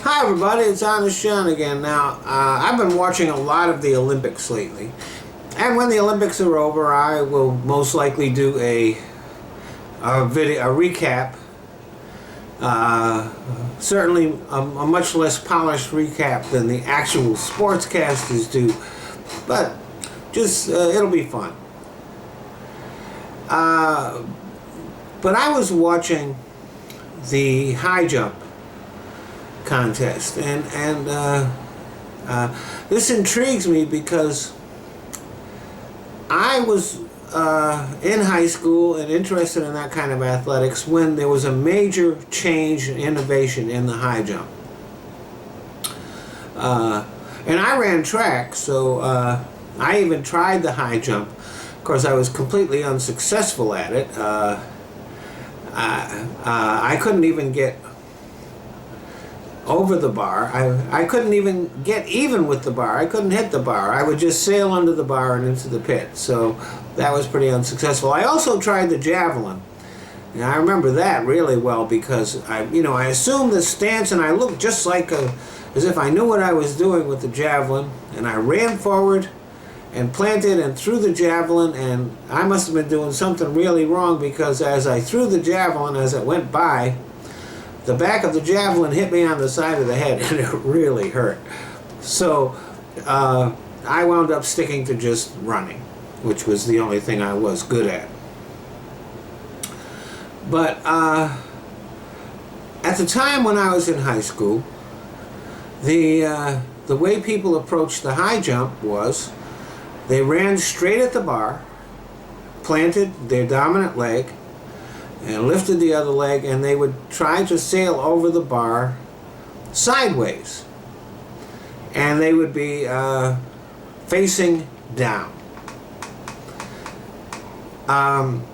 Hi everybody, it's Honest John again. Now, I've been watching a lot of the Olympics lately, and when the Olympics are over, I will most likely do a recap. Certainly a much less polished recap than the actual sportscasters do, but just it'll be fun. But I was watching the high jump contest, and this intrigues me because I was in high school and interested in that kind of athletics when there was a major change and innovation in the high jump. And I ran track, so I even tried the high jump. Of course, I was completely unsuccessful at it. I couldn't even get over the bar. I couldn't even get even with the bar. I couldn't hit the bar. I would just sail under the bar and into the pit. So that was pretty unsuccessful. I also tried the javelin. And I remember that really well because I assumed the stance and I looked just like as if I knew what I was doing with the javelin. And I ran forward and planted and threw the javelin, and I must have been doing something really wrong because as I threw the javelin, as it went by, the back of the javelin hit me on the side of the head, and it really hurt. So I wound up sticking to just running, which was the only thing I was good at. But at the time when I was in high school, the way people approached the high jump was they ran straight at the bar, planted their dominant leg, and lifted the other leg, and they would try to sail over the bar sideways. And they would be facing down. And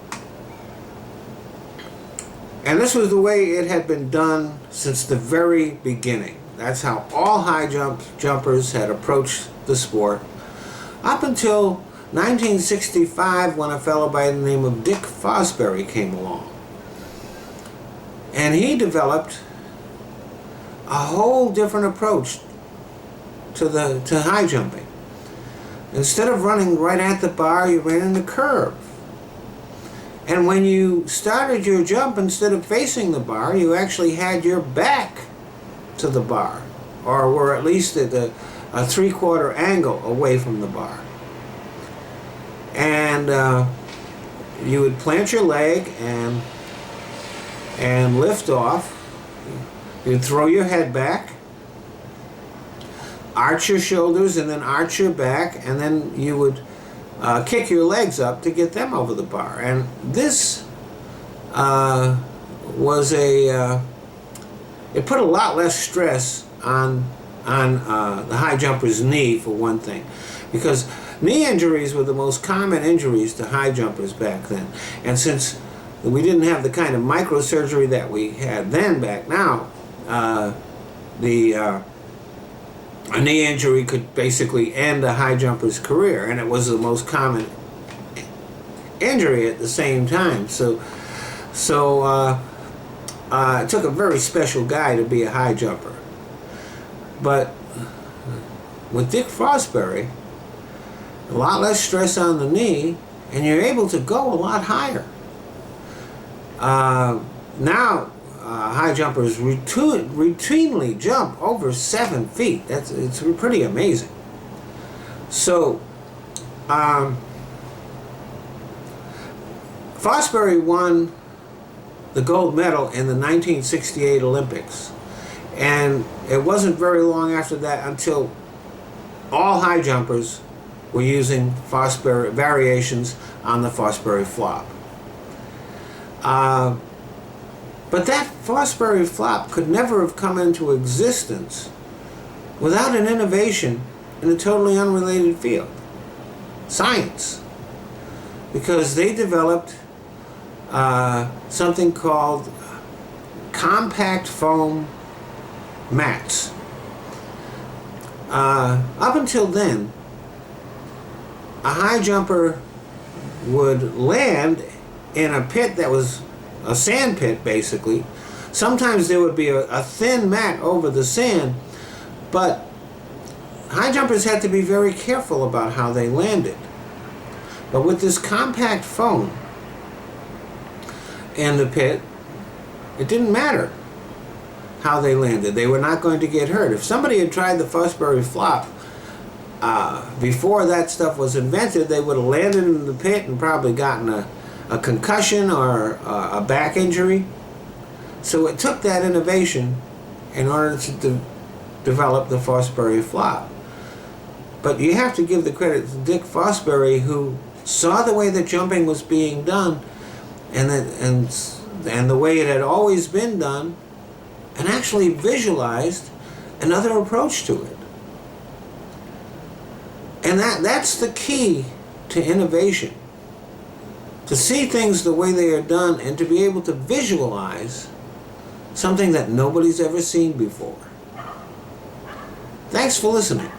this was the way it had been done since the very beginning. That's how all high jumpers had approached the sport, up until 1965 when a fellow by the name of Dick Fosbury came along. And he developed a whole different approach to high jumping. Instead of running right at the bar, you ran in the curve. And when you started your jump, instead of facing the bar, you actually had your back to the bar, or were at least at a 3/4 angle away from the bar. And you would plant your leg and lift off. You'd throw your head back, arch your shoulders, and then arch your back, and then you would kick your legs up to get them over the bar. And this was it put a lot less stress on the high jumper's knee, for one thing, because knee injuries were the most common injuries to high jumpers back then. And since we didn't have the kind of microsurgery that we had then back now, a knee injury could basically end a high jumper's career, and it was the most common injury at the same time. So it took a very special guy to be a high jumper. But with Dick Fosbury, a lot less stress on the knee, and you're able to go a lot higher. Now, high jumpers routinely jump over 7 feet. It's pretty amazing. So, Fosbury won the gold medal in the 1968 Olympics, and it wasn't very long after that until all high jumpers were using Fosbury variations on the Fosbury flop. But that Fosbury flop could never have come into existence without an innovation in a totally unrelated field, science, because they developed something called compact foam mats. Up until then, a high jumper would land in a pit that was a sand pit, basically, Sometimes there would be a thin mat over the sand, but high jumpers had to be very careful about how they landed. But with this compact foam in the pit, it didn't matter how they landed. They were not going to get hurt. If somebody had tried the Fosbury flop before that stuff was invented, they would have landed in the pit and probably gotten a concussion or a back injury. So it took that innovation in order to develop the Fosbury flop. But you have to give the credit to Dick Fosbury, who saw the way that jumping was being done and the way it had always been done, and actually visualized another approach to it. And that's the key to innovation. To see things the way they are done and to be able to visualize something that nobody's ever seen before. Thanks for listening.